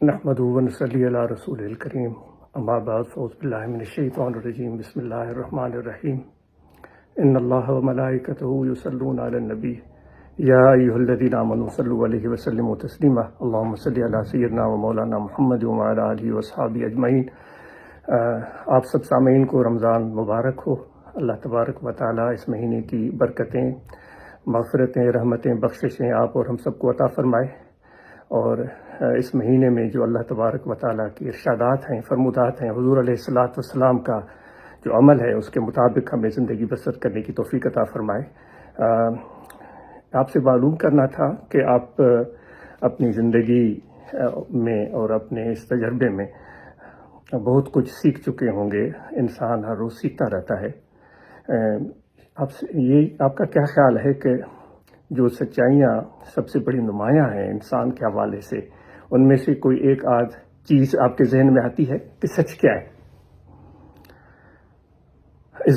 نحمدہ و نصلی علی رسول الکریم اما بعد فاعوذ باللہ من الشیطان الرجیم بسم اللہ الرحمن الرحیم ان اللہ و ملائکتہ یصلون علی النبی یا ایھا الذین آمنوا صلوا علیہ وسلموا تسلیما اللہم صلی علی سیدنا و مولانا محمد وعلی آلہ واصحابہ اجمعین۔ آپ سب سامعین کو رمضان مبارک ہو۔ اللہ تبارک و تعالیٰ اس مہینے کی برکتیں، مغفرتیں، رحمتیں، بخششیں آپ اور ہم سب کو عطا فرمائے، اور اس مہینے میں جو اللہ تبارک و تعالیٰ کی ارشادات ہیں، فرمودات ہیں، حضور علیہ الصلاۃ والسلام کا جو عمل ہے اس کے مطابق ہمیں زندگی بسر کرنے کی توفیق عطا فرمائے۔ آپ سے معلوم کرنا تھا کہ آپ اپنی زندگی میں اور اپنے اس تجربے میں بہت کچھ سیکھ چکے ہوں گے۔ انسان ہر روز سیکھتا رہتا ہے۔ آپ کا کیا خیال ہے کہ جو سچائیاں سب سے بڑی نمایاں ہیں انسان کے حوالے سے، ان میں سے کوئی ایک آدھ چیز آپ کے ذہن میں آتی ہے کہ سچ کیا ہے؟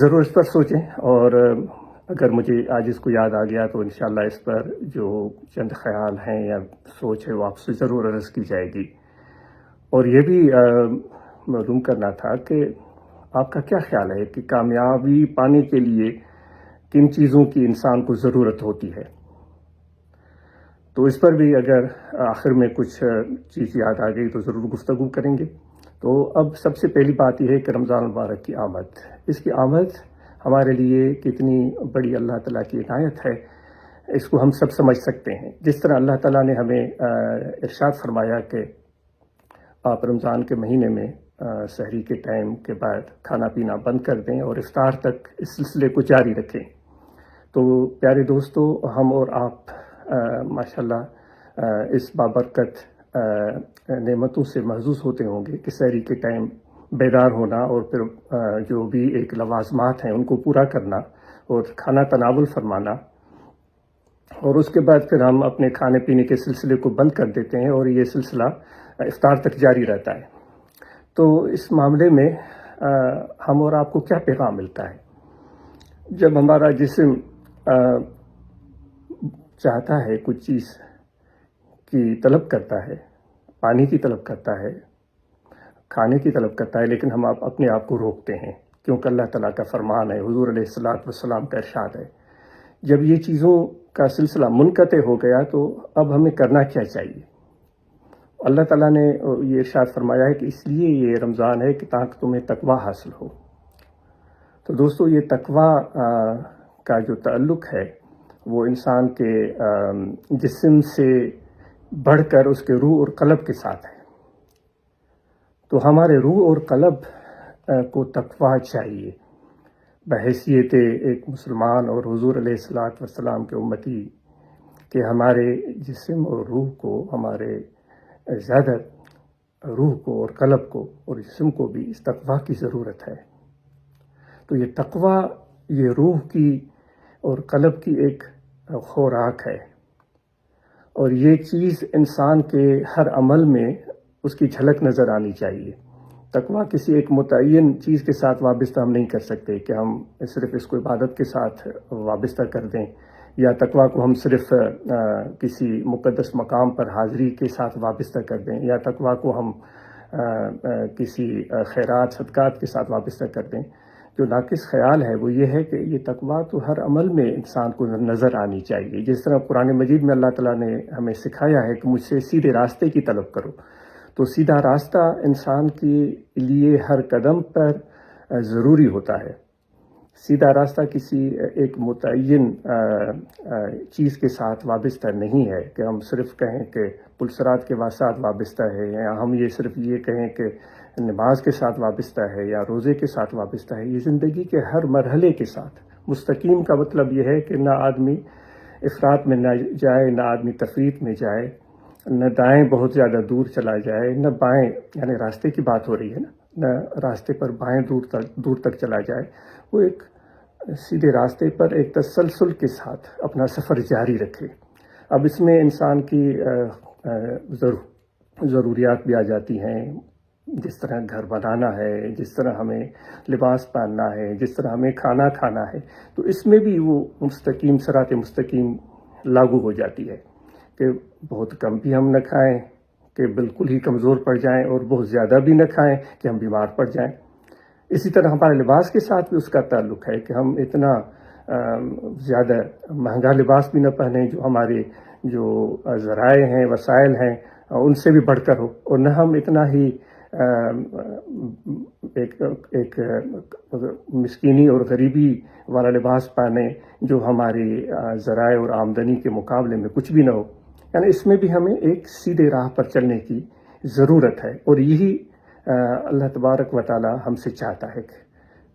ضرور اس پر سوچیں، اور اگر مجھے آج اس کو یاد آ گیا تو انشاءاللہ اس پر جو چند خیال ہیں یا سوچ ہے وہ آپ سے ضرور عرض کی جائے گی۔ اور یہ بھی معلوم کرنا تھا کہ آپ کا کیا خیال ہے کہ کامیابی پانے کے لیے کن چیزوں کی انسان کو ضرورت ہوتی ہے؟ تو اس پر بھی اگر آخر میں کچھ چیز یاد آ گئی تو ضرور گفتگو کریں گے۔ تو اب سب سے پہلی بات یہ ہے کہ رمضان المبارک کی آمد، اس کی آمد ہمارے لیے کتنی بڑی اللہ تعالیٰ کی عنایت ہے، اس کو ہم سب سمجھ سکتے ہیں۔ جس طرح اللہ تعالیٰ نے ہمیں ارشاد فرمایا کہ آپ رمضان کے مہینے میں سحری کے ٹائم کے بعد کھانا پینا بند کر دیں اور افطار تک اس سلسلے کو جاری رکھیں۔ تو پیارے دوستو، ہم اور آپ ماشاءاللہ اس بابرکت نعمتوں سے محظوظ ہوتے ہوں گے کہ سحری کے ٹائم بیدار ہونا اور پھر جو بھی ایک لوازمات ہیں ان کو پورا کرنا اور کھانا تناول فرمانا، اور اس کے بعد پھر ہم اپنے کھانے پینے کے سلسلے کو بند کر دیتے ہیں اور یہ سلسلہ افطار تک جاری رہتا ہے۔ تو اس معاملے میں ہم اور آپ کو کیا پیغام ملتا ہے؟ جب ہمارا جسم چاہتا ہے کچھ چیز کی طلب کرتا ہے، پانی کی طلب کرتا ہے، کھانے کی طلب کرتا ہے، لیکن ہم اپنے آپ کو روکتے ہیں، کیونکہ اللہ تعالیٰ کا فرمان ہے، حضور علیہ الصلاۃ والسلام کا ارشاد ہے۔ جب یہ چیزوں کا سلسلہ منقطع ہو گیا تو اب ہمیں کرنا کیا چاہیے؟ اللہ تعالیٰ نے یہ ارشاد فرمایا ہے کہ اس لیے یہ رمضان ہے کہ تاکہ تمہیں تقویٰ حاصل ہو۔ تو دوستو، یہ تقویٰ کا جو تعلق ہے وہ انسان کے جسم سے بڑھ کر اس کے روح اور قلب کے ساتھ ہے۔ تو ہمارے روح اور قلب کو تقویٰ چاہیے بحیثیت ایک مسلمان اور حضور علیہ الصلاۃ والسلام کے امتی، کہ ہمارے جسم اور روح کو، ہمارے زیادہ روح کو اور قلب کو اور جسم کو بھی اس تقویٰ کی ضرورت ہے۔ تو یہ تقویٰ یہ روح کی اور قلب کی ایک خوراک ہے، اور یہ چیز انسان کے ہر عمل میں اس کی جھلک نظر آنی چاہیے۔ تقویٰ کسی ایک متعین چیز کے ساتھ وابستہ ہم نہیں کر سکتے کہ ہم صرف اس کو عبادت کے ساتھ وابستہ کر دیں، یا تقویٰ کو ہم صرف کسی مقدس مقام پر حاضری کے ساتھ وابستہ کر دیں، یا تقویٰ کو ہم کسی خیرات صدقات کے ساتھ وابستہ کر دیں۔ جو ناقص خیال ہے وہ یہ ہے کہ یہ تقویٰ تو ہر عمل میں انسان کو نظر آنی چاہیے۔ جس طرح قرآن مجید میں اللہ تعالیٰ نے ہمیں سکھایا ہے کہ مجھ سے سیدھے راستے کی طلب کرو، تو سیدھا راستہ انسان کے لیے ہر قدم پر ضروری ہوتا ہے۔ سیدھا راستہ کسی ایک متعین چیز کے ساتھ وابستہ نہیں ہے کہ ہم صرف کہیں کہ پلسرات کے ساتھ وابستہ ہے، یا ہم یہ صرف یہ کہیں کہ نماز کے ساتھ وابستہ ہے یا روزے کے ساتھ وابستہ ہے۔ یہ زندگی کے ہر مرحلے کے ساتھ مستقیم کا مطلب یہ ہے کہ نہ آدمی افراط میں نہ جائے، نہ آدمی تفریط میں جائے، نہ دائیں بہت زیادہ دور چلا جائے، نہ بائیں، یعنی راستے کی بات ہو رہی ہے نہ راستے پر بائیں دور تک چلا جائے۔ وہ ایک سیدھے راستے پر ایک تسلسل کے ساتھ اپنا سفر جاری رکھے۔ اب اس میں انسان کی ضروریات بھی آ جاتی ہیں، جس طرح گھر بنانا ہے، جس طرح ہمیں لباس پہننا ہے، جس طرح ہمیں کھانا کھانا ہے، تو اس میں بھی وہ مستقیم صراط مستقیم لاگو ہو جاتی ہے کہ بہت کم بھی ہم نہ کھائیں، کہ بالکل ہی کمزور پڑ جائیں اور بہت زیادہ بھی نہ کھائیں کہ ہم بیمار پڑ جائیں۔ اسی طرح ہمارے لباس کے ساتھ بھی اس کا تعلق ہے کہ ہم اتنا زیادہ مہنگا لباس بھی نہ پہنیں جو ہمارے جو ذرائع ہیں، وسائل ہیں، ان سے بھی بڑھ کر ہو، اور نہ ہم اتنا ہی ایک مسکینی اور غریبی والا لباس پہنیں جو ہماری ذرائع اور آمدنی کے مقابلے میں کچھ بھی نہ ہو۔ یعنی اس میں بھی ہمیں ایک سیدھے راہ پر چلنے کی ضرورت ہے، اور یہی اللہ تبارک و تعالی ہم سے چاہتا ہے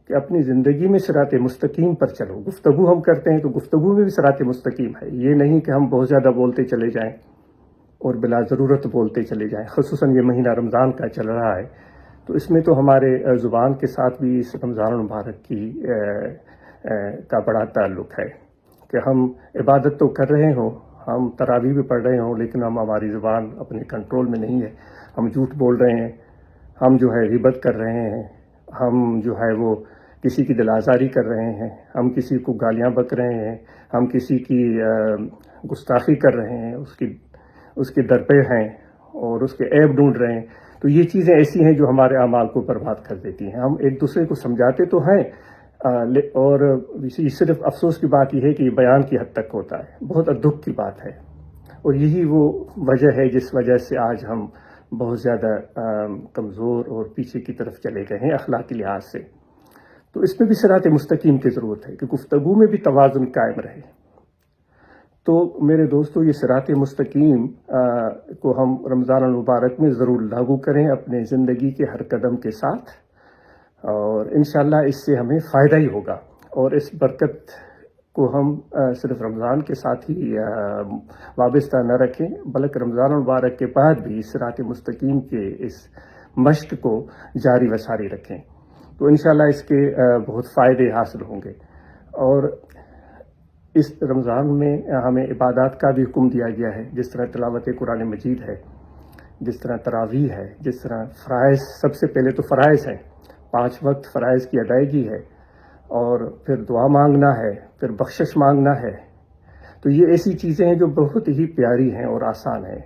کہ اپنی زندگی میں صراط مستقیم پر چلو۔ گفتگو ہم کرتے ہیں تو گفتگو میں بھی صراط مستقیم ہے، یہ نہیں کہ ہم بہت زیادہ بولتے چلے جائیں اور بلا ضرورت بولتے چلے جائیں۔ خصوصاً یہ مہینہ رمضان کا چل رہا ہے، تو اس میں تو ہمارے زبان کے ساتھ بھی اس رمضان المبارک کا بڑا تعلق ہے کہ ہم عبادت تو کر رہے ہوں، ہم تراویح بھی پڑھ رہے ہوں، لیکن ہماری زبان اپنے کنٹرول میں نہیں ہے، ہم جھوٹ بول رہے ہیں، ہم جو ہے غیبت کر رہے ہیں، ہم جو ہے وہ کسی کی دل آزاری کر رہے ہیں، ہم کسی کو گالیاں بک رہے ہیں، ہم کسی کی گستاخی کر رہے ہیں، اس کے درپے ہیں اور اس کے عیب ڈھونڈ رہے ہیں۔ تو یہ چیزیں ایسی ہیں جو ہمارے اعمال کو برباد کر دیتی ہیں۔ ہم ایک دوسرے کو سمجھاتے تو ہیں، اور صرف افسوس کی بات یہ ہے کہ یہ بیان کی حد تک ہوتا ہے، بہت دکھ کی بات ہے، اور یہی وہ وجہ ہے جس وجہ سے آج ہم بہت زیادہ کمزور اور پیچھے کی طرف چلے گئے ہیں اخلاقی لحاظ سے۔ تو اس میں بھی صراط مستقیم کی ضرورت ہے کہ گفتگو میں بھی توازن قائم رہے۔ تو میرے دوستو، یہ صراط مستقیم کو ہم رمضان المبارک میں ضرور لاگو کریں اپنے زندگی کے ہر قدم کے ساتھ، اور انشاءاللہ اس سے ہمیں فائدہ ہی ہوگا، اور اس برکت کو ہم صرف رمضان کے ساتھ ہی وابستہ نہ رکھیں، بلکہ رمضان المبارک کے بعد بھی صراط مستقیم کے اس مشق کو جاری و ساری رکھیں، تو انشاءاللہ اس کے بہت فائدے حاصل ہوں گے۔ اور اس رمضان میں ہمیں عبادات کا بھی حکم دیا گیا ہے، جس طرح تلاوت قرآن مجید ہے، جس طرح تراویح ہے، جس طرح فرائض، سب سے پہلے تو فرائض ہیں، 5 وقت فرائض کی ادائیگی ہے، اور پھر دعا مانگنا ہے، پھر بخشش مانگنا ہے۔ تو یہ ایسی چیزیں ہیں جو بہت ہی پیاری ہیں اور آسان ہیں،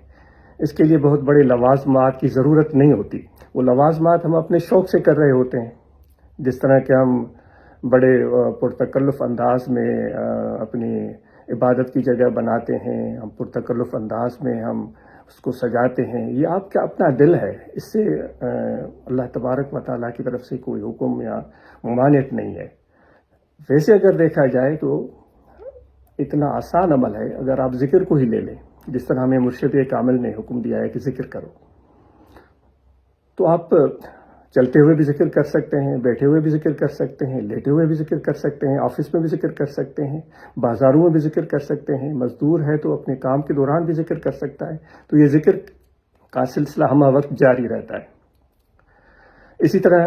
اس کے لیے بہت بڑے لوازمات کی ضرورت نہیں ہوتی۔ وہ لوازمات ہم اپنے شوق سے کر رہے ہوتے ہیں، جس طرح کہ ہم بڑے پرتکلف انداز میں اپنی عبادت کی جگہ بناتے ہیں، ہم پرتکلف انداز میں ہم اس کو سجاتے ہیں۔ یہ آپ کا اپنا دل ہے، اس سے اللہ تبارک و تعالیٰ کی طرف سے کوئی حکم یا ممانعت نہیں ہے۔ ویسے اگر دیکھا جائے تو اتنا آسان عمل ہے، اگر آپ ذکر کو ہی لے لیں، جس طرح ہمیں مرشد کامل نے حکم دیا ہے کہ ذکر کرو، تو آپ چلتے ہوئے بھی ذکر کر سکتے ہیں، بیٹھے ہوئے بھی ذکر کر سکتے ہیں، لیٹے ہوئے بھی ذکر کر سکتے ہیں، آفس میں بھی ذکر کر سکتے ہیں، بازاروں میں بھی ذکر کر سکتے ہیں، مزدور ہے تو اپنے کام کے دوران بھی ذکر کر سکتا ہے۔ تو یہ ذکر کا سلسلہ ہمہ وقت جاری رہتا ہے۔ اسی طرح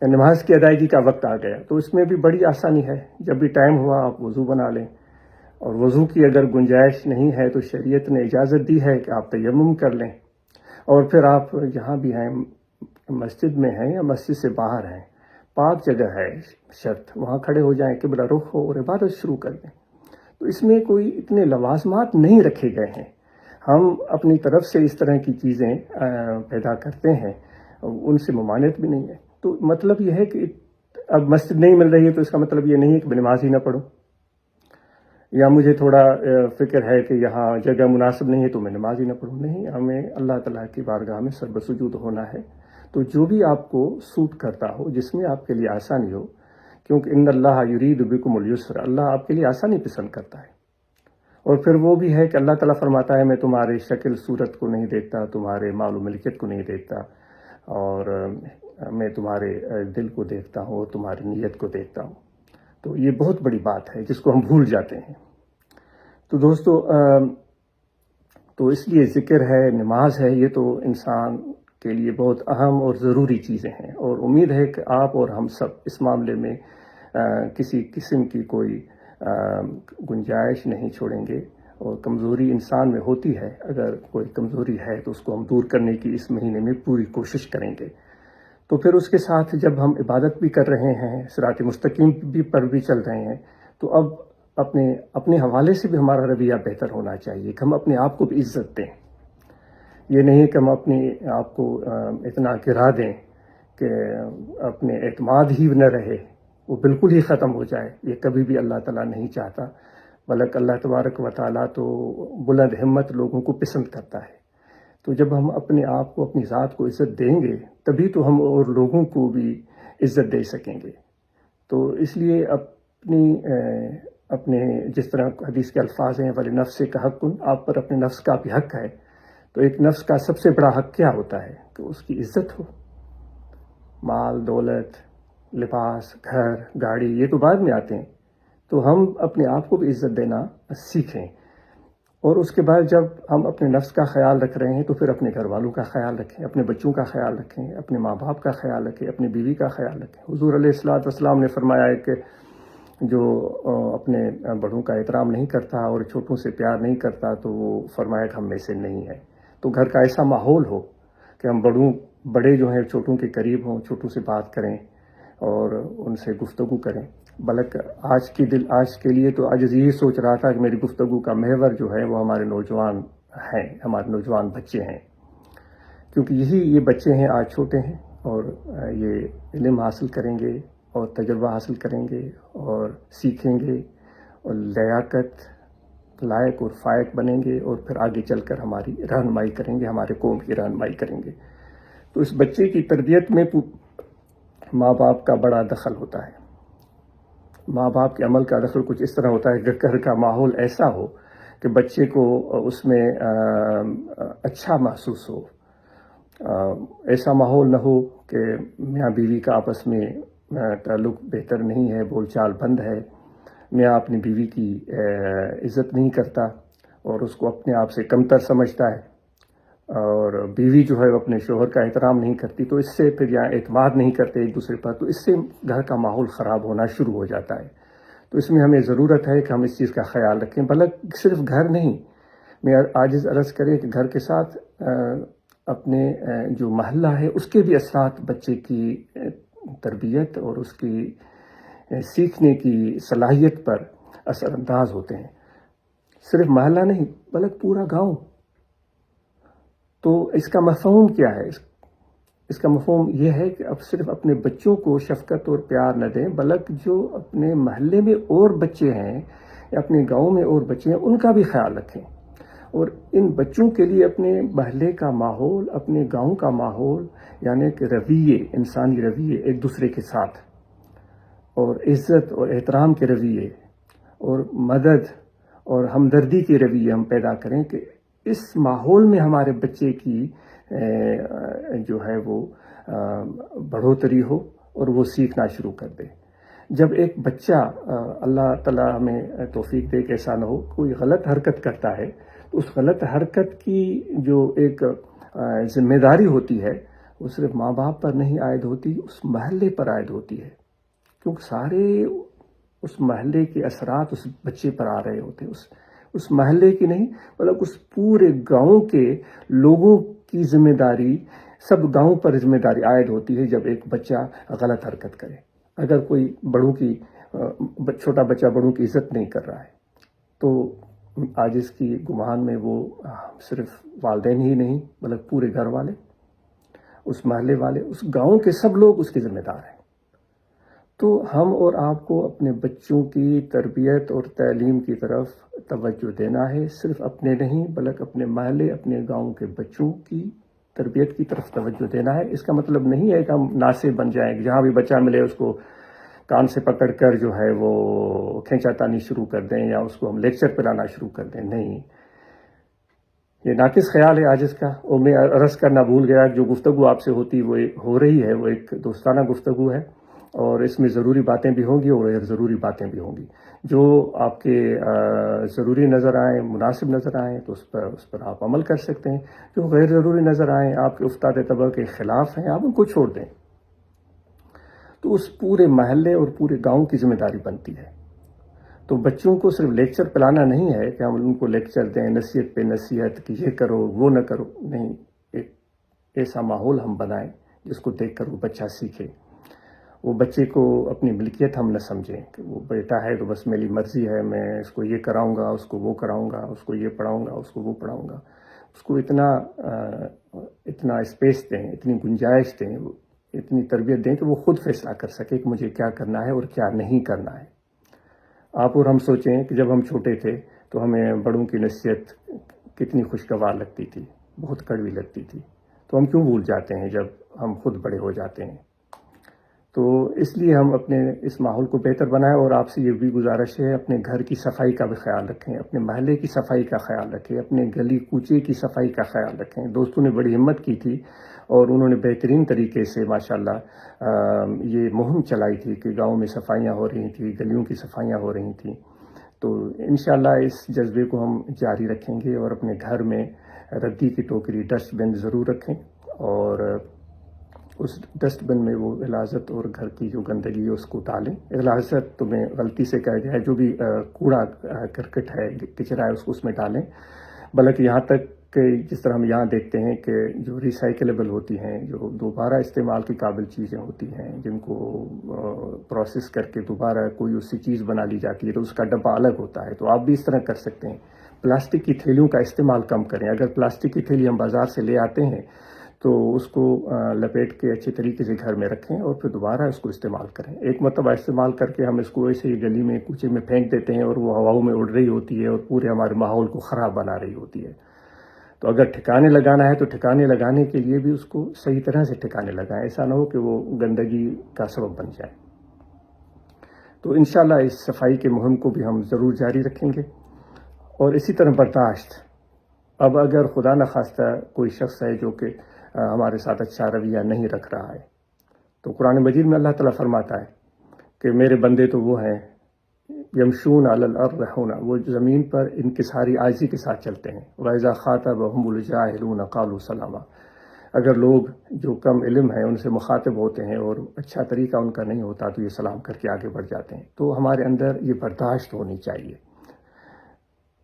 نماز کی ادائیگی کا وقت آ گیا تو اس میں بھی بڑی آسانی ہے، جب بھی ٹائم ہوا آپ وضو بنا لیں، اور وضو کی اگر گنجائش نہیں ہے تو شریعت نے اجازت دی ہے کہ آپ تیمم کر لیں، اور پھر آپ جہاں بھی ہیں، مسجد میں ہیں یا مسجد سے باہر ہیں، پاک جگہ ہے شرط، وہاں کھڑے ہو جائیں، قبلہ رخ ہو اور عبادت شروع کر دیں۔ تو اس میں کوئی اتنے لوازمات نہیں رکھے گئے ہیں، ہم اپنی طرف سے اس طرح کی چیزیں پیدا کرتے ہیں، ان سے ممانعت بھی نہیں ہے۔ تو مطلب یہ ہے کہ اب مسجد نہیں مل رہی ہے تو اس کا مطلب یہ نہیں ہے کہ میں نماز ہی نہ پڑھوں، یا مجھے تھوڑا فکر ہے کہ یہاں جگہ مناسب نہیں ہے تو میں نماز ہی نہ پڑھوں۔ نہیں، ہمیں اللہ تعالیٰ کی بارگاہ میں سر بسجود ہونا ہے۔ تو جو بھی آپ کو سوٹ کرتا ہو، جس میں آپ کے لیے آسانی ہو، کیونکہ ان اللہ یرید بکم اليسر، اللہ آپ کے لیے آسانی پسند کرتا ہے۔ اور پھر وہ بھی ہے کہ اللہ تعالیٰ فرماتا ہے میں تمہارے شکل صورت کو نہیں دیکھتا، تمہارے مال و ملکیت کو نہیں دیکھتا، اور میں تمہارے دل کو دیکھتا ہوں اور تمہاری نیت کو دیکھتا ہوں۔ تو یہ بہت بڑی بات ہے جس کو ہم بھول جاتے ہیں۔ تو دوستو، تو اس لیے ذکر ہے، نماز ہے، یہ تو انسان کے لیے بہت اہم اور ضروری چیزیں ہیں، اور امید ہے کہ آپ اور ہم سب اس معاملے میں کسی قسم کی کوئی گنجائش نہیں چھوڑیں گے، اور کمزوری انسان میں ہوتی ہے، اگر کوئی کمزوری ہے تو اس کو ہم دور کرنے کی اس مہینے میں پوری کوشش کریں گے۔ تو پھر اس کے ساتھ جب ہم عبادت بھی کر رہے ہیں، صراط مستقیم پر بھی چل رہے ہیں، تو اب اپنے حوالے سے بھی ہمارا رویہ بہتر ہونا چاہیے کہ ہم اپنے آپ کو بھی عزت دیں، یہ نہیں کہ ہم اپنی آپ کو اتنا گرا دیں کہ اپنے اعتماد ہی نہ رہے، وہ بالکل ہی ختم ہو جائے. یہ کبھی بھی اللہ تعالیٰ نہیں چاہتا، بلکہ اللہ تبارک و تعالیٰ تو بلند ہمت لوگوں کو پسند کرتا ہے. تو جب ہم اپنے آپ کو، اپنی ذات کو عزت دیں گے تبھی تو ہم اور لوگوں کو بھی عزت دے سکیں گے. تو اس لیے اپنے جس طرح حدیث کے الفاظ ہیں وَلِنَفْسِكَ حَقٌّ، آپ پر اپنے نفس کا بھی حق ہے. تو ایک نفس کا سب سے بڑا حق کیا ہوتا ہے؟ کہ اس کی عزت ہو. مال، دولت، لباس، گھر، گاڑی یہ تو بعد میں آتے ہیں. تو ہم اپنے آپ کو بھی عزت دینا سیکھیں. اور اس کے بعد جب ہم اپنے نفس کا خیال رکھ رہے ہیں تو پھر اپنے گھر والوں کا خیال رکھیں، اپنے بچوں کا خیال رکھیں، اپنے ماں باپ کا خیال رکھیں، اپنی بیوی کا خیال رکھیں. حضور علیہ الصلوۃ والسلام نے فرمایا ہے کہ جو اپنے بڑوں کا احترام نہیں کرتا اور چھوٹوں سے پیار نہیں کرتا تو وہ فرمایا کہ ہم میں سے نہیں ہے. تو گھر کا ایسا ماحول ہو کہ ہم بڑے جو ہیں چھوٹوں کے قریب ہوں، چھوٹوں سے بات کریں اور ان سے گفتگو کریں. بلکہ آج کے لیے تو آج یہ سوچ رہا تھا کہ میری گفتگو کا محور جو ہے وہ ہمارے نوجوان ہیں، ہمارے نوجوان بچے ہیں. کیونکہ یہ بچے ہیں، آج چھوٹے ہیں اور یہ علم حاصل کریں گے اور تجربہ حاصل کریں گے اور سیکھیں گے اور لیاقت لائق اور فائق بنیں گے اور پھر آگے چل کر ہماری رہنمائی کریں گے، ہمارے قوم کی رہنمائی کریں گے. تو اس بچے کی تربیت میں ماں باپ کا بڑا دخل ہوتا ہے. ماں باپ کے عمل کا دخل کچھ اس طرح ہوتا ہے کہ گھر کا ماحول ایسا ہو کہ بچے کو اس میں اچھا محسوس ہو. ایسا ماحول نہ ہو کہ میاں بیوی کا آپس میں تعلق بہتر نہیں ہے، بول چال بند ہے، میاں اپنی بیوی کی عزت نہیں کرتا اور اس کو اپنے آپ سے کمتر سمجھتا ہے، اور بیوی جو ہے وہ اپنے شوہر کا احترام نہیں کرتی. تو اس سے پھر یہاں اعتماد نہیں کرتے ایک دوسرے پر، تو اس سے گھر کا ماحول خراب ہونا شروع ہو جاتا ہے. تو اس میں ہمیں ضرورت ہے کہ ہم اس چیز کا خیال رکھیں. بلکہ صرف گھر نہیں، میں عاجز عرض کرے کہ گھر کے ساتھ اپنے جو محلہ ہے اس کے بھی اثرات بچے کی تربیت اور اس کی سیکھنے کی صلاحیت پر اثر انداز ہوتے ہیں. صرف محلہ نہیں بلکہ پورا گاؤں. تو اس کا مفہوم کیا ہے؟ اس کا مفہوم یہ ہے کہ اب صرف اپنے بچوں کو شفقت اور پیار نہ دیں، بلکہ جو اپنے محلے میں اور بچے ہیں یا اپنے گاؤں میں اور بچے ہیں ان کا بھی خیال رکھیں. اور ان بچوں کے لیے اپنے محلے کا ماحول، اپنے گاؤں کا ماحول، یعنی کہ رویے، انسانی رویے ایک دوسرے کے ساتھ اور عزت اور احترام کے رویے اور مدد اور ہمدردی کے رویے ہم پیدا کریں کہ اس ماحول میں ہمارے بچے کی جو ہے وہ بڑھوتری ہو اور وہ سیکھنا شروع کر دے. جب ایک بچہ اللہ تعالیٰ ہمیں توفیق دے کہ ایسا نہ ہو، کوئی غلط حرکت کرتا ہے تو اس غلط حرکت کی جو ایک ذمہ داری ہوتی ہے وہ صرف ماں باپ پر نہیں عائد ہوتی، اس محلے پر عائد ہوتی ہے. کیونکہ سارے اس محلے کے اثرات اس بچے پر آ رہے ہوتے ہیں. اس محلے کی نہیں بلکہ اس پورے گاؤں کے لوگوں کی ذمہ داری، سب گاؤں پر ذمہ داری عائد ہوتی ہے جب ایک بچہ غلط حرکت کرے. اگر کوئی چھوٹا بچہ بڑوں کی عزت نہیں کر رہا ہے تو آج اس کی گمان میں وہ صرف والدین ہی نہیں بلکہ پورے گھر والے، اس محلے والے، اس گاؤں کے سب لوگ اس کے ذمہ دار ہیں. تو ہم اور آپ کو اپنے بچوں کی تربیت اور تعلیم کی طرف توجہ دینا ہے، صرف اپنے نہیں بلکہ اپنے محلے، اپنے گاؤں کے بچوں کی تربیت کی طرف توجہ دینا ہے. اس کا مطلب نہیں ہے کہ ہم ناصح بن جائیں، جہاں بھی بچہ ملے اس کو کان سے پکڑ کر جو ہے وہ کھینچا تانی شروع کر دیں یا اس کو ہم لیکچر پہ لانا شروع کر دیں. نہیں، یہ ناقص خیال ہے عاجز کا. اور میں عرض کرنا بھول گیا، جو گفتگو آپ سے ہو رہی ہے وہ ایک دوستانہ گفتگو ہے اور اس میں ضروری باتیں بھی ہوں گی اور غیر ضروری باتیں بھی ہوں گی. جو آپ کے ضروری نظر آئیں، مناسب نظر آئیں تو اس پر آپ عمل کر سکتے ہیں. جو غیر ضروری نظر آئیں، آپ کے افتاد طبع کے خلاف ہیں، آپ ان کو چھوڑ دیں. تو اس پورے محلے اور پورے گاؤں کی ذمہ داری بنتی ہے. تو بچوں کو صرف لیکچر پلانا نہیں ہے کہ ہم ان کو لیکچر دیں، نصیحت پہ نصیحت کہ یہ کرو وہ نہ کرو. نہیں، ایک ایسا ماحول ہم بنائیں جس کو دیکھ کر وہ بچہ سیکھے. وہ بچے کو اپنی ملکیت ہم نہ سمجھیں کہ وہ بیٹا ہے تو بس میری مرضی ہے، میں اس کو یہ کراؤں گا، اس کو وہ کراؤں گا، اس کو یہ پڑھاؤں گا، اس کو وہ پڑھاؤں گا. اس کو اتنا اسپیس دیں، اتنی گنجائش دیں، اتنی تربیت دیں کہ وہ خود فیصلہ کر سکے کہ مجھے کیا کرنا ہے اور کیا نہیں کرنا ہے۔ آپ اور ہم سوچیں کہ جب ہم چھوٹے تھے تو ہمیں بڑوں کی نصیحت کتنی خوشگوار لگتی تھی، بہت کڑوی لگتی تھی، تو ہم کیوں بھول جاتے ہیں جب ہم خود بڑے ہو جاتے ہیں؟ تو اس لیے ہم اپنے اس ماحول کو بہتر بنائیں، اور آپ سے یہ بھی گزارش ہے اپنے گھر کی صفائی کا بھی خیال رکھیں، اپنے محلے کی صفائی کا خیال رکھیں، اپنے گلی کوچے کی صفائی کا خیال رکھیں۔ دوستوں نے بڑی ہمت کی تھی اور انہوں نے بہترین طریقے سے ماشاءاللہ یہ مہم چلائی تھی کہ گاؤں میں صفائیاں ہو رہی تھیں، گلیوں کی صفائیاں ہو رہی تھیں۔ تو انشاءاللہ اس جذبے کو ہم جاری رکھیں گے، اور اپنے گھر میں ردی کی ٹوکری، ڈسٹ بن ضرور رکھیں، اور اس ڈسٹ بن میں وہ غلاظت اور گھر کی جو گندگی ہے اس کو ڈالیں۔ غلاظت تو میں غلطی سے کہہ گیا ہے، جو بھی کوڑا کرکٹ ہے، کچرا ہے، اس کو اس میں ڈالیں، بلکہ یہاں تک کہ جس طرح ہم یہاں دیکھتے ہیں کہ جو ریسائکلیبل ہوتی ہیں، جو دوبارہ استعمال کی قابل چیزیں ہوتی ہیں، جن کو پروسیس کر کے دوبارہ کوئی اس سے چیز بنا لی جاتی ہے تو اس کا ڈبہ الگ ہوتا ہے، تو آپ بھی اس طرح کر سکتے ہیں۔ پلاسٹک کی تھیلیوں کا استعمال کم کریں۔ اگر پلاسٹک کی تھیلی ہم بازار سے لے آتے ہیں تو اس کو لپیٹ کے اچھے طریقے سے گھر میں رکھیں اور پھر دوبارہ اس کو استعمال کریں۔ ایک مرتبہ استعمال کر کے ہم اس کو ایسے ہی گلی میں کوچے میں پھینک دیتے ہیں اور وہ ہواؤں میں اڑ رہی ہوتی ہے اور پورے ہمارے ماحول کو خراب بنا رہی ہوتی ہے۔ تو اگر ٹھکانے لگانا ہے تو ٹھکانے لگانے کے لیے بھی اس کو صحیح طرح سے ٹھکانے لگائیں، ایسا نہ ہو کہ وہ گندگی کا سبب بن جائے۔ تو انشاءاللہ اس صفائی کے مہم کو بھی ہم ضرور جاری رکھیں گے، اور اسی طرح برداشت۔ اب اگر خدا نخواستہ کوئی شخص ہے جو کہ ہمارے ساتھ اچھا رویہ نہیں رکھ رہا ہے، تو قرآن مجید میں اللہ تعالیٰ فرماتا ہے کہ میرے بندے تو وہ ہیں یمشون علی الارض ہونا، وہ زمین پر انکساری عاجزی کے ساتھ چلتے ہیں۔ وَإِذَا خَاطَبَهُمُ الْجَاهِلُونَ قَالُوا سَلَامًا، اگر لوگ جو کم علم ہیں ان سے مخاطب ہوتے ہیں اور اچھا طریقہ ان کا نہیں ہوتا تو یہ سلام کر کے آگے بڑھ جاتے ہیں۔ تو ہمارے اندر یہ برداشت ہونی چاہیے۔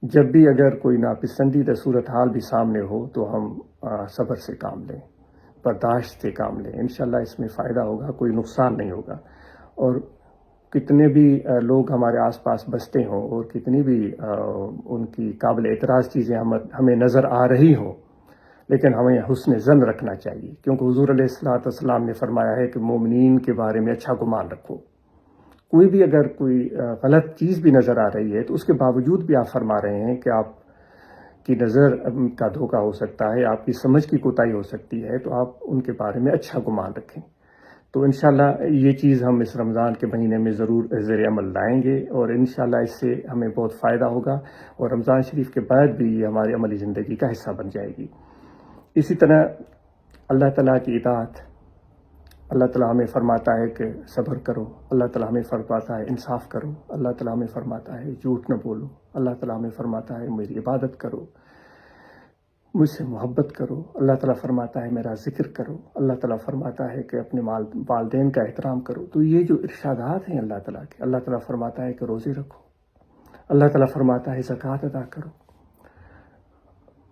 جب بھی اگر کوئی ناپسندیدہ صورتحال بھی سامنے ہو تو ہم صبر سے کام لیں، برداشت سے کام لیں، انشاءاللہ اس میں فائدہ ہوگا، کوئی نقصان نہیں ہوگا۔ اور کتنے بھی لوگ ہمارے آس پاس بستے ہوں اور کتنی بھی ان کی قابل اعتراض چیزیں ہمیں نظر آ رہی ہوں، لیکن ہمیں حسن ظن رکھنا چاہیے، کیونکہ حضور علیہ السلام نے فرمایا ہے کہ مومنین کے بارے میں اچھا گمان رکھو۔ کوئی بھی اگر کوئی غلط چیز بھی نظر آ رہی ہے تو اس کے باوجود بھی آپ فرما رہے ہیں کہ آپ کی نظر کا دھوکہ ہو سکتا ہے، آپ کی سمجھ کی کوتاہی ہو سکتی ہے، تو آپ ان کے بارے میں اچھا گمان رکھیں۔ تو انشاءاللہ یہ چیز ہم اس رمضان کے مہینے میں ضرور زیر عمل لائیں گے، اور انشاءاللہ اس سے ہمیں بہت فائدہ ہوگا، اور رمضان شریف کے بعد بھی یہ ہماری عملی زندگی کا حصہ بن جائے گی۔ اسی طرح اللہ تعالیٰ کی اطاعت، اللہ تعالیٰ ہمیں فرماتا ہے کہ صبر کرو، اللہ تعالیٰ ہمیں فرماتا ہے انصاف کرو، اللہ تعالیٰ ہمیں فرماتا ہے جھوٹ نہ بولو، اللہ تعالیٰ ہمیں فرماتا ہے میری عبادت کرو، مجھ سے محبت کرو، اللہ تعالیٰ فرماتا ہے میرا ذکر کرو، اللہ تعالیٰ فرماتا ہے کہ اپنے والدین کا احترام کرو۔ تو یہ جو ارشادات ہیں اللہ تعالیٰ کے، اللہ تعالیٰ فرماتا ہے کہ روزے رکھو، اللہ تعالیٰ فرماتا ہے زکوٰۃ ادا کرو،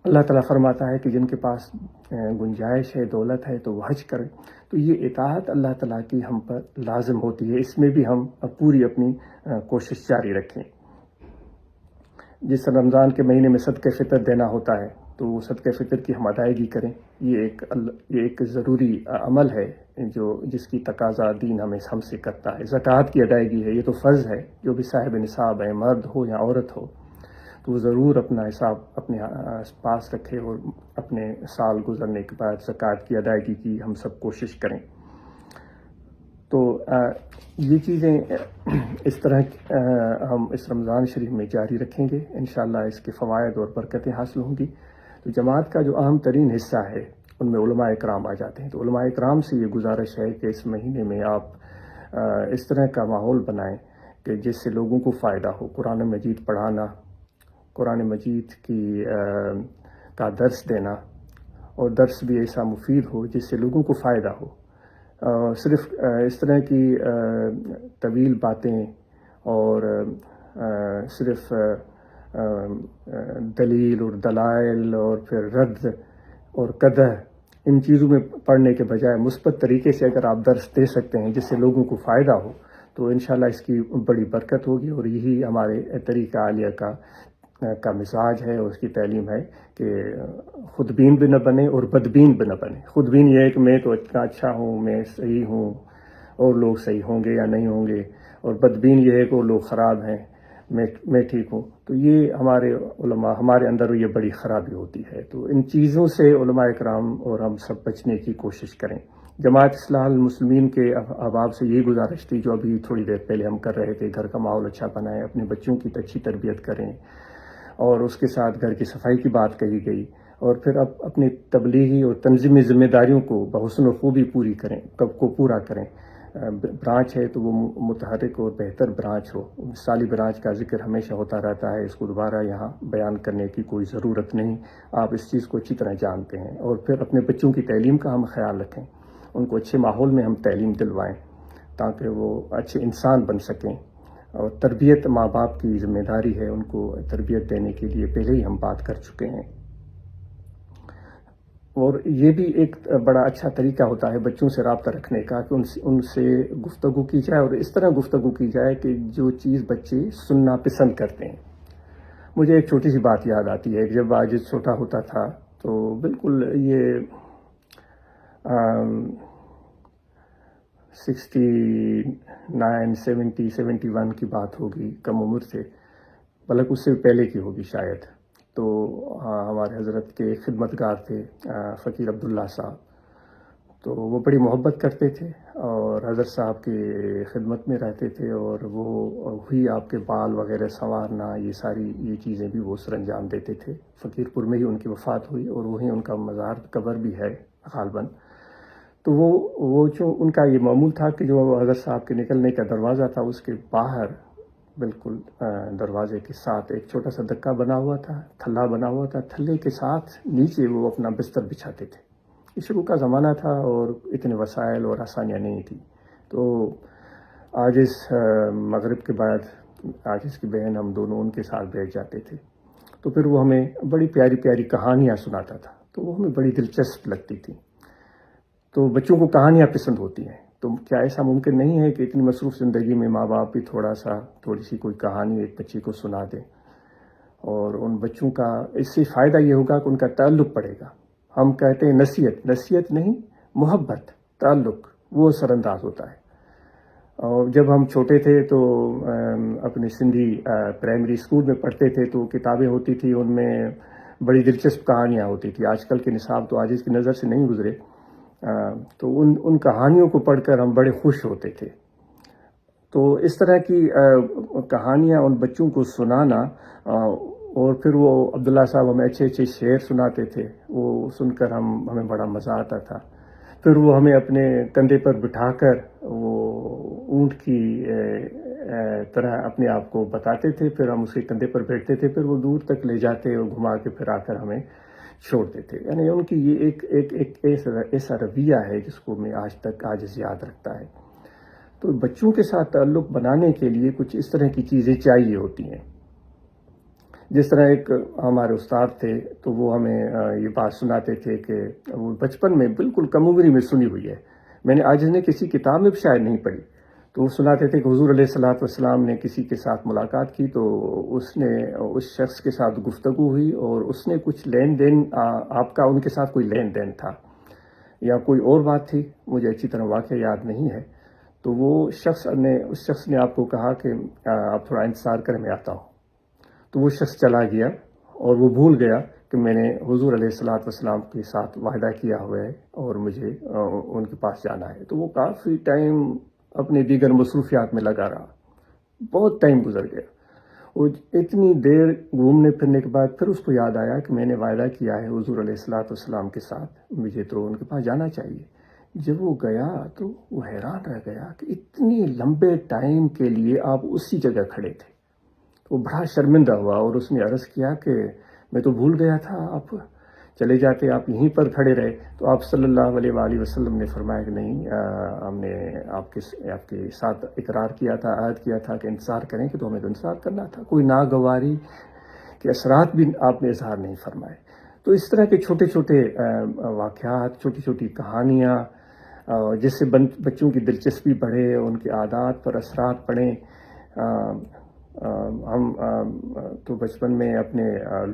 اللہ تعالیٰ فرماتا ہے کہ جن کے پاس گنجائش ہے، دولت ہے تو وہ حج کریں۔ تو یہ اطاعت اللہ تعالیٰ کی ہم پر لازم ہوتی ہے، اس میں بھی ہم پوری اپنی کوشش جاری رکھیں۔ جس رمضان کے مہینے میں صدقہ فطر دینا ہوتا ہے تو وہ صدقہ فطر کی ہم ادائیگی کریں، یہ ایک ضروری عمل ہے جس کی تقاضا دین ہم سے کرتا ہے۔ زکوٰۃ کی ادائیگی ہے، یہ تو فرض ہے، جو بھی صاحب نصاب ہے، مرد ہو یا عورت ہو، تو وہ ضرور اپنا حساب اپنے پاس رکھے اور اپنے سال گزرنے کے بعد زکوٰۃ کی ادائیگی کی ہم سب کوشش کریں۔ تو یہ چیزیں اس طرح ہم اس رمضان شریف میں جاری رکھیں گے، انشاءاللہ اس کے فوائد اور برکتیں حاصل ہوں گی۔ تو جماعت کا جو اہم ترین حصہ ہے ان میں علماء اکرام آ جاتے ہیں، تو علماء اکرام سے یہ گزارش ہے کہ اس مہینے میں آپ اس طرح کا ماحول بنائیں کہ جس سے لوگوں کو فائدہ ہو۔ قرآن مجید پڑھانا، قرآن مجید کا درس دینا، اور درس بھی ایسا مفید ہو جس سے لوگوں کو فائدہ ہو۔ صرف اس طرح کی طویل باتیں اور صرف دلیل اور دلائل اور پھر رد اور قدح ان چیزوں میں پڑھنے کے بجائے مثبت طریقے سے اگر آپ درس دے سکتے ہیں جس سے لوگوں کو فائدہ ہو تو انشاءاللہ اس کی بڑی برکت ہوگی، اور یہی ہمارے طریقہ عالیہ کا کا مزاج ہے اور اس کی تعلیم ہے کہ خود بین بھی نہ بنے اور بدبین بھی نہ بنے. خود بین یہ ہے کہ میں تو اتنا اچھا ہوں، میں صحیح ہوں، اور لوگ صحیح ہوں گے یا نہیں ہوں گے، اور بدبین یہ ہے کہ وہ لوگ خراب ہیں، میں ٹھیک ہوں. تو یہ ہمارے علماء، ہمارے اندر یہ بڑی خرابی ہوتی ہے. تو ان چیزوں سے علماء اکرام اور ہم سب بچنے کی کوشش کریں. جماعت اصلاح المسلمین کے احباب سے یہ گزارش تھی جو ابھی تھوڑی دیر پہلے ہم کر رہے تھے، گھر کا ماحول اچھا بنائیں، اپنے بچوں کی اچھی تربیت کریں، اور اس کے ساتھ گھر کی صفائی کی بات کہی گئی. اور پھر اب اپنی تبلیغی اور تنظیمی ذمہ داریوں کو بحسن و خوبی پورا کریں. برانچ ہے تو وہ متحرک اور بہتر برانچ ہو. مثالی برانچ کا ذکر ہمیشہ ہوتا رہتا ہے، اس کو دوبارہ یہاں بیان کرنے کی کوئی ضرورت نہیں، آپ اس چیز کو اچھی طرح جانتے ہیں. اور پھر اپنے بچوں کی تعلیم کا ہم خیال رکھیں، ان کو اچھے ماحول میں ہم تعلیم دلوائیں تاکہ وہ اچھے انسان بن سکیں. اور تربیت ماں باپ کی ذمہ داری ہے، ان کو تربیت دینے کے لیے پہلے ہی ہم بات کر چکے ہیں. اور یہ بھی ایک بڑا اچھا طریقہ ہوتا ہے بچوں سے رابطہ رکھنے کا کہ ان سے گفتگو کی جائے، اور اس طرح گفتگو کی جائے کہ جو چیز بچے سننا پسند کرتے ہیں. مجھے ایک چھوٹی سی بات یاد آتی ہے کہ جب عاجز چھوٹا ہوتا تھا تو بالکل یہ 69 70 71 کی بات ہوگی، کم عمر سے، بلکہ اس سے پہلے کی ہوگی شاید. تو ہمارے حضرت کے خدمتگار تھے فقیر عبداللہ صاحب، تو وہ بڑی محبت کرتے تھے اور حضرت صاحب کی خدمت میں رہتے تھے، اور وہ ہی آپ کے بال وغیرہ سنوارنا، یہ چیزیں بھی وہ سر انجام دیتے تھے. فقیر پور میں ہی ان کی وفات ہوئی اور وہیں ان کا مزار قبر بھی ہے غالباً. تو وہ جو ان کا یہ معمول تھا کہ جو حضرت صاحب کے نکلنے کا دروازہ تھا اس کے باہر بالکل دروازے کے ساتھ ایک چھوٹا سا دکا بنا ہوا تھا، تھلا بنا ہوا تھا، تھلے کے ساتھ نیچے وہ اپنا بستر بچھاتے تھے. یہ شروع کا زمانہ تھا اور اتنے وسائل اور آسانیاں نہیں تھی. تو عاجز مغرب کے بعد عاجز کی بہن، ہم دونوں ان کے ساتھ بیٹھ جاتے تھے. تو پھر وہ ہمیں بڑی پیاری پیاری کہانیاں سناتا تھا، تو وہ ہمیں بڑی دلچسپ لگتی تھی. تو بچوں کو کہانیاں پسند ہوتی ہیں، تو کیا ایسا ممکن نہیں ہے کہ اتنی مصروف زندگی میں ماں باپ بھی تھوڑی سی کوئی کہانی ایک بچے کو سنا دیں؟ اور ان بچوں کا اس سے فائدہ یہ ہوگا کہ ان کا تعلق بڑھے گا. ہم کہتے ہیں نصیحت نہیں، محبت، تعلق وہ اثر انداز ہوتا ہے. اور جب ہم چھوٹے تھے تو اپنے سندھی پرائمری اسکول میں پڑھتے تھے تو کتابیں ہوتی تھی، ان میں بڑی دلچسپ کہانیاں ہوتی تھی. آج کل کے نصاب تو عاجز کی نظر سے نہیں گزرے، تو ان کہانیوں کو پڑھ کر ہم بڑے خوش ہوتے تھے. تو اس طرح کی کہانیاں ان بچوں کو سنانا، اور پھر وہ عبداللہ صاحب ہمیں اچھے اچھے شعر سناتے تھے، وہ سن کر ہمیں بڑا مزہ آتا تھا. پھر وہ ہمیں اپنے کندھے پر بٹھا کر وہ اونٹ کی طرح اپنے آپ کو بتاتے تھے، پھر ہم اس کے کندھے پر بیٹھتے تھے، پھر وہ دور تک لے جاتے اور گھما کے پھر آ کر ہمیں چھوڑتے تھے. یعنی ان کی یہ ایک ایسا رویہ ہے جس کو میں آج تک عاجز یاد رکھتا ہے. تو بچوں کے ساتھ تعلق بنانے کے لیے کچھ اس طرح کی چیزیں چاہیے ہوتی ہیں. جس طرح ایک ہمارے استاد تھے تو وہ ہمیں یہ بات سناتے تھے کہ وہ بچپن میں بالکل کم عمری میں سنی ہوئی ہے، میں نے عاجز نے کسی کتاب میں بھی شاید نہیں پڑھی. تو وہ سناتے تھے کہ حضور علیہ الصلوۃ والسلام نے کسی کے ساتھ ملاقات کی تو اس شخص کے ساتھ گفتگو ہوئی، اور اس نے کچھ لین دین، آپ کا ان کے ساتھ کوئی لین دین تھا یا کوئی اور بات تھی، مجھے اچھی طرح واقعہ یاد نہیں ہے. تو اس شخص نے آپ کو کہا کہ آپ تھوڑا انتظار کریں، میں آتا ہوں. تو وہ شخص چلا گیا اور وہ بھول گیا کہ میں نے حضور علیہ الصلوۃ والسلام کے ساتھ وعدہ کیا ہوا ہے اور مجھے ان کے پاس جانا ہے. تو وہ کافی ٹائم اپنے دیگر مصروفیات میں لگا رہا، بہت ٹائم گزر گیا. وہ اتنی دیر گھومنے پھرنے کے بعد پھر اس کو یاد آیا کہ میں نے وعدہ کیا ہے حضور علیہ الصلوۃ والسلام کے ساتھ، مجھے تو ان کے پاس جانا چاہیے. جب وہ گیا تو وہ حیران رہ گیا کہ اتنی لمبے ٹائم کے لیے آپ اسی جگہ کھڑے تھے. وہ بڑا شرمندہ ہوا اور اس نے عرض کیا کہ میں تو بھول گیا تھا، آپ چلے جاتے، آپ یہیں پر کھڑے رہے. تو آپ صلی اللہ علیہ وآلہ وسلم نے فرمایا کہ نہیں، ہم نے آپ کے ساتھ اقرار کیا تھا، عہد کیا تھا کہ انتظار کریں، کہ تو ہمیں تو انتظار کرنا تھا. کوئی ناگواری کے اثرات بھی آپ نے اظہار نہیں فرمائے. تو اس طرح کے چھوٹے چھوٹے واقعات، چھوٹی چھوٹی کہانیاں، جس سے بچوں کی دلچسپی بڑھے، ان کے عادات پر اثرات پڑیں، ہم تو بچپن میں اپنے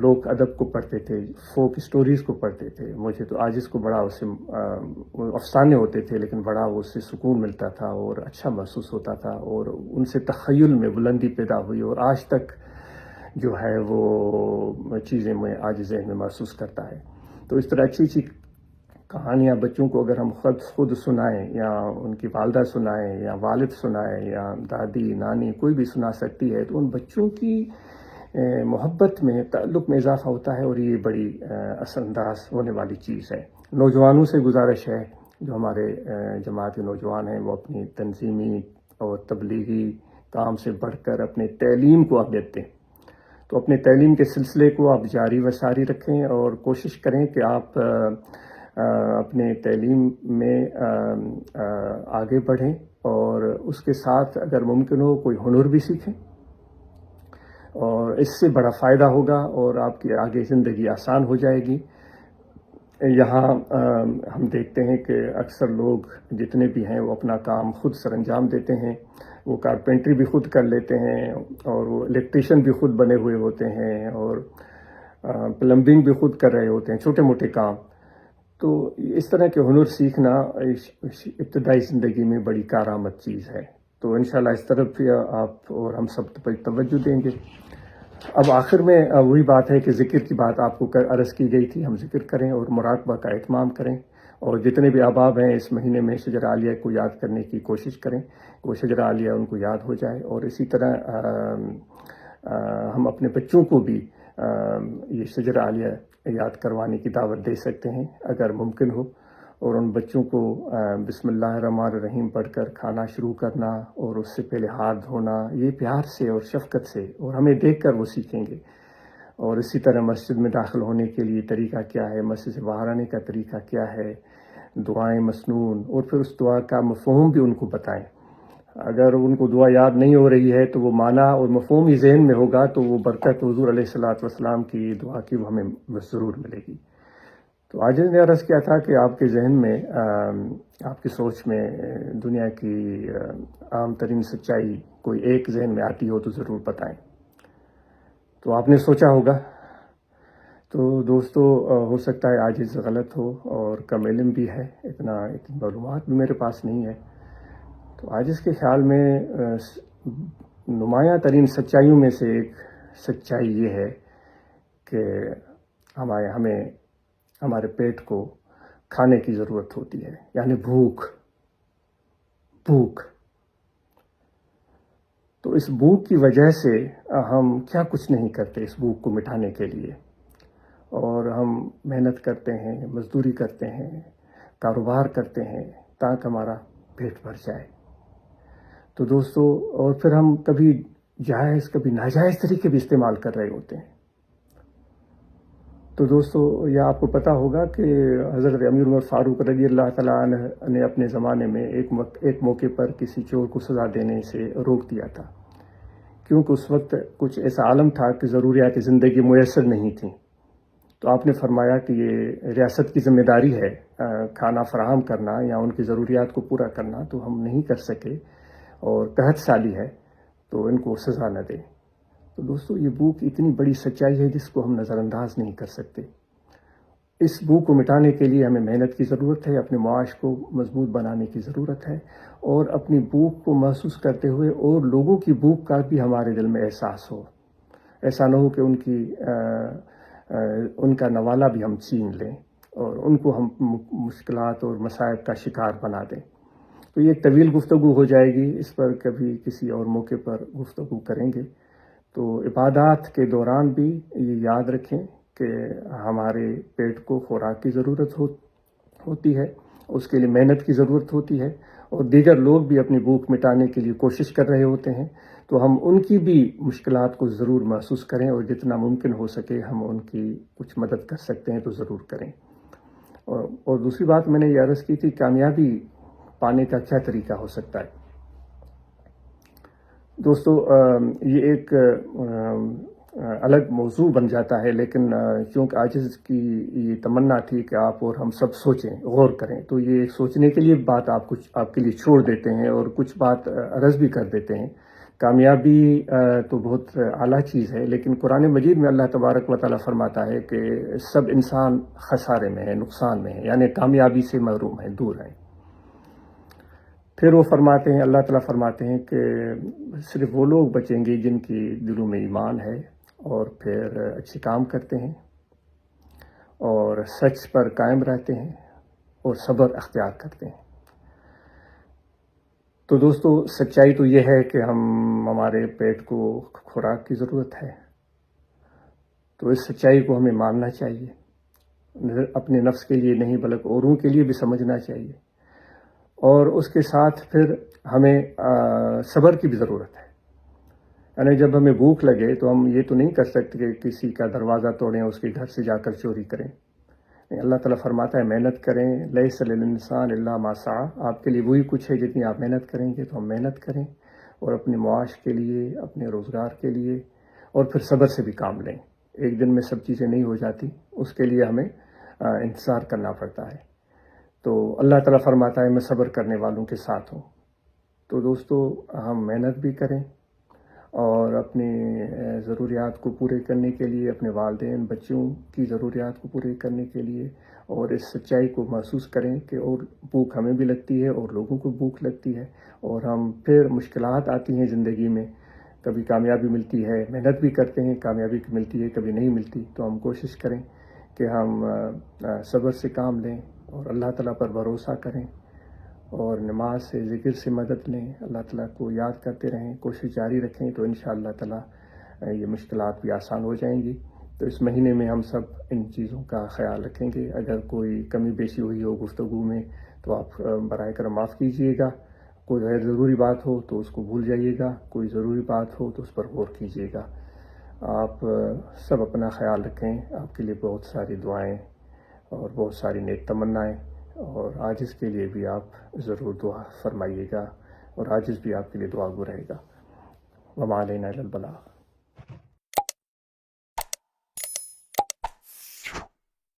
لوک ادب کو پڑھتے تھے، فوک اسٹوریز کو پڑھتے تھے. مجھے تو آج اس کو بڑا اس سے افسانے ہوتے تھے، لیکن بڑا اس سے سکون ملتا تھا اور اچھا محسوس ہوتا تھا، اور ان سے تخیل میں بلندی پیدا ہوئی، اور آج تک جو ہے وہ چیزیں میں آج ذہن میں محسوس کرتا ہے. تو اس طرح اچھی اچھی کہانیاں بچوں کو اگر ہم خود سنائیں، یا ان کی والدہ سنائیں، یا والد سنائیں، یا دادی نانی کوئی بھی سنا سکتی ہے، تو ان بچوں کی محبت میں، تعلق میں اضافہ ہوتا ہے، اور یہ بڑی اثر انداز ہونے والی چیز ہے. نوجوانوں سے گزارش ہے، جو ہمارے جماعت کے نوجوان ہیں، وہ اپنی تنظیمی اور تبلیغی کام سے بڑھ کر اپنے تعلیم کو اہمیت دیں. تو اپنے تعلیم کے سلسلے کو آپ جاری و ساری رکھیں، اور کوشش کریں کہ آپ اپنے تعلیم میں آگے بڑھیں، اور اس کے ساتھ اگر ممکن ہو کوئی ہنر بھی سیکھیں، اور اس سے بڑا فائدہ ہوگا، اور آپ کی آگے زندگی آسان ہو جائے گی. یہاں ہم دیکھتے ہیں کہ اکثر لوگ جتنے بھی ہیں وہ اپنا کام خود سر انجام دیتے ہیں. وہ کارپینٹری بھی خود کر لیتے ہیں، اور وہ الیکٹریشین بھی خود بنے ہوئے ہوتے ہیں، اور پلمبنگ بھی خود کر رہے ہوتے ہیں، چھوٹے موٹے کام. تو اس طرح کے ہنر سیکھنا ابتدائی زندگی میں بڑی کارآمد چیز ہے. تو انشاءاللہ اس طرف بھی آپ اور ہم سب توجہ دیں گے. اب آخر میں وہی بات ہے کہ ذکر کی بات آپ کو عرض کی گئی تھی، ہم ذکر کریں اور مراقبہ کا اہتمام کریں، اور جتنے بھی احباب ہیں اس مہینے میں شجر عالیہ کو یاد کرنے کی کوشش کریں، وہ شجر عالیہ ان کو یاد ہو جائے. اور اسی طرح ہم اپنے بچوں کو بھی یہ شجر عالیہ یاد کروانے کی دعوت دے سکتے ہیں اگر ممکن ہو، اور ان بچوں کو بسم اللہ الرحمن الرحیم پڑھ کر کھانا شروع کرنا، اور اس سے پہلے ہاتھ دھونا، یہ پیار سے اور شفقت سے، اور ہمیں دیکھ کر وہ سیکھیں گے. اور اسی طرح مسجد میں داخل ہونے کے لیے طریقہ کیا ہے، مسجد سے باہر آنے کا طریقہ کیا ہے، دعائیں مسنون، اور پھر اس دعا کا مفہوم بھی ان کو بتائیں. اگر ان کو دعا یاد نہیں ہو رہی ہے تو وہ معنی اور مفہوم ہی ذہن میں ہوگا، تو وہ برکت حضور علیہ الصلوۃ والسلام کی دعا کی وہ ہمیں ضرور ملے گی. تو آج نے عرض کیا تھا کہ آپ کے ذہن میں، آپ کی سوچ میں دنیا کی عام ترین سچائی کوئی ایک ذہن میں آتی ہو تو ضرور بتائیں. تو آپ نے سوچا ہوگا. تو دوستو، ہو سکتا ہے عاجز غلط ہو اور کم علم بھی ہے، اتنی معلومات بھی میرے پاس نہیں ہے. تو عاجز کے خیال میں نمایاں ترین سچائیوں میں سے ایک سچائی یہ ہے کہ ہمیں ہمارے پیٹ کو کھانے کی ضرورت ہوتی ہے، یعنی بھوک. تو اس بھوک کی وجہ سے ہم کیا کچھ نہیں کرتے اس بھوک کو مٹانے کے لیے، اور ہم محنت کرتے ہیں، مزدوری کرتے ہیں، کاروبار کرتے ہیں تاکہ ہمارا پیٹ بھر جائے. تو دوستو، اور پھر ہم کبھی جائز کبھی ناجائز طریقے بھی استعمال کر رہے ہوتے ہیں. تو دوستو، یہ آپ کو پتہ ہوگا کہ حضرت امیر عمر فاروق رضی اللہ تعالیٰ عنہ نے اپنے زمانے میں ایک موقع پر کسی چور کو سزا دینے سے روک دیا تھا، کیونکہ اس وقت کچھ ایسا عالم تھا کہ ضروریات زندگی میسر نہیں تھیں. تو آپ نے فرمایا کہ یہ ریاست کی ذمہ داری ہے کھانا فراہم کرنا یا ان کی ضروریات کو پورا کرنا، تو ہم نہیں کر سکے، اور قحط سالی ہے تو ان کو سزا نہ دیں. تو دوستو، یہ بھوک اتنی بڑی سچائی ہے جس کو ہم نظر انداز نہیں کر سکتے. اس بھوک کو مٹانے کے لیے ہمیں محنت کی ضرورت ہے، اپنے معاش کو مضبوط بنانے کی ضرورت ہے، اور اپنی بھوک کو محسوس کرتے ہوئے اور لوگوں کی بھوک کا بھی ہمارے دل میں احساس ہو. ایسا نہ ہو کہ ان کا نوالہ بھی ہم چھین لیں اور ان کو ہم مشکلات اور مصائب کا شکار بنا دیں. تو یہ ایک طویل گفتگو ہو جائے گی، اس پر کبھی کسی اور موقع پر گفتگو کریں گے. تو عبادات کے دوران بھی یہ یاد رکھیں کہ ہمارے پیٹ کو خوراک کی ضرورت ہوتی ہے، اس کے لیے محنت کی ضرورت ہوتی ہے، اور دیگر لوگ بھی اپنی بھوک مٹانے کے لیے کوشش کر رہے ہوتے ہیں. تو ہم ان کی بھی مشکلات کو ضرور محسوس کریں، اور جتنا ممکن ہو سکے ہم ان کی کچھ مدد کر سکتے ہیں تو ضرور کریں. اور دوسری بات میں نے یہ عرض کی تھی، کامیابی پانے کا کیا طریقہ ہو سکتا ہے. دوستو، یہ ایک الگ موضوع بن جاتا ہے، لیکن چونکہ عاجز کی یہ تمنا تھی کہ آپ اور ہم سب سوچیں، غور کریں، تو یہ سوچنے کے لیے بات آپ کے لیے چھوڑ دیتے ہیں اور کچھ بات عرض بھی کر دیتے ہیں کامیابی تو بہت اعلیٰ چیز ہے، لیکن قرآن مجید میں اللہ تبارک و تعالیٰ فرماتا ہے کہ سب انسان خسارے میں ہے، نقصان میں ہے، یعنی کامیابی سے محروم ہیں، دور ہیں۔ پھر وہ فرماتے ہیں، اللہ تعالیٰ فرماتے ہیں کہ صرف وہ لوگ بچیں گے جن کی دلوں میں ایمان ہے اور پھر اچھے کام کرتے ہیں اور سچ پر قائم رہتے ہیں اور صبر اختیار کرتے ہیں۔ تو دوستو، سچائی تو یہ ہے کہ ہمارے پیٹ کو خوراک کی ضرورت ہے، تو اس سچائی کو ہمیں ماننا چاہیے، اپنے نفس کے لیے نہیں بلکہ اوروں کے لیے بھی سمجھنا چاہیے، اور اس کے ساتھ پھر ہمیں صبر کی بھی ضرورت ہے۔ یعنی جب ہمیں بھوک لگے تو ہم یہ تو نہیں کر سکتے کہ کسی کا دروازہ توڑیں، اس کے گھر سے جا کر چوری کریں۔ اللہ تعالیٰ فرماتا ہے محنت کریں، لیس للانسان الا ما سعی، آپ کے لیے وہی کچھ ہے جتنی آپ محنت کریں گے، تو ہم محنت کریں اور اپنے معاش کے لیے، اپنے روزگار کے لیے، اور پھر صبر سے بھی کام لیں۔ ایک دن میں سب چیزیں نہیں ہو جاتی، اس کے لیے ہمیں انتظار کرنا پڑتا ہے۔ تو اللہ تعالیٰ فرماتا ہے میں صبر کرنے والوں کے ساتھ ہوں۔ تو دوستو، ہم محنت بھی کریں اور اپنی ضروریات کو پورے کرنے کے لیے، اپنے والدین، بچوں کی ضروریات کو پورے کرنے کے لیے، اور اس سچائی کو محسوس کریں کہ اور بھوک ہمیں بھی لگتی ہے اور لوگوں کو بھوک لگتی ہے، اور ہم پھر مشکلات آتی ہیں زندگی میں، کبھی کامیابی ملتی ہے، محنت بھی کرتے ہیں، کامیابی ملتی ہے، کبھی نہیں ملتی، تو ہم کوشش کریں کہ ہم صبر سے کام لیں اور اللہ تعالیٰ پر بھروسہ کریں اور نماز سے، ذکر سے مدد لیں، اللہ تعالیٰ کو یاد کرتے رہیں، کوشش جاری رکھیں، تو انشاءاللہ تعالیٰ یہ مشکلات بھی آسان ہو جائیں گی۔ تو اس مہینے میں ہم سب ان چیزوں کا خیال رکھیں گے۔ اگر کوئی کمی بیشی ہوئی ہو گفتگو میں تو آپ برائے کرم معاف کیجیے گا، کوئی غیر ضروری بات ہو تو اس کو بھول جائیے گا، کوئی ضروری بات ہو تو اس پر غور کیجیے گا۔ آپ سب اپنا خیال رکھیں، آپ کے لیے بہت ساری دعائیں اور بہت ساری نیک تمنائیں، اور عاجز کے لیے بھی آپ ضرور دعا فرمائیے گا، اور عاجز بھی آپ کے لیے دعا گو رہے گا۔ وما علینا الا البلاغ۔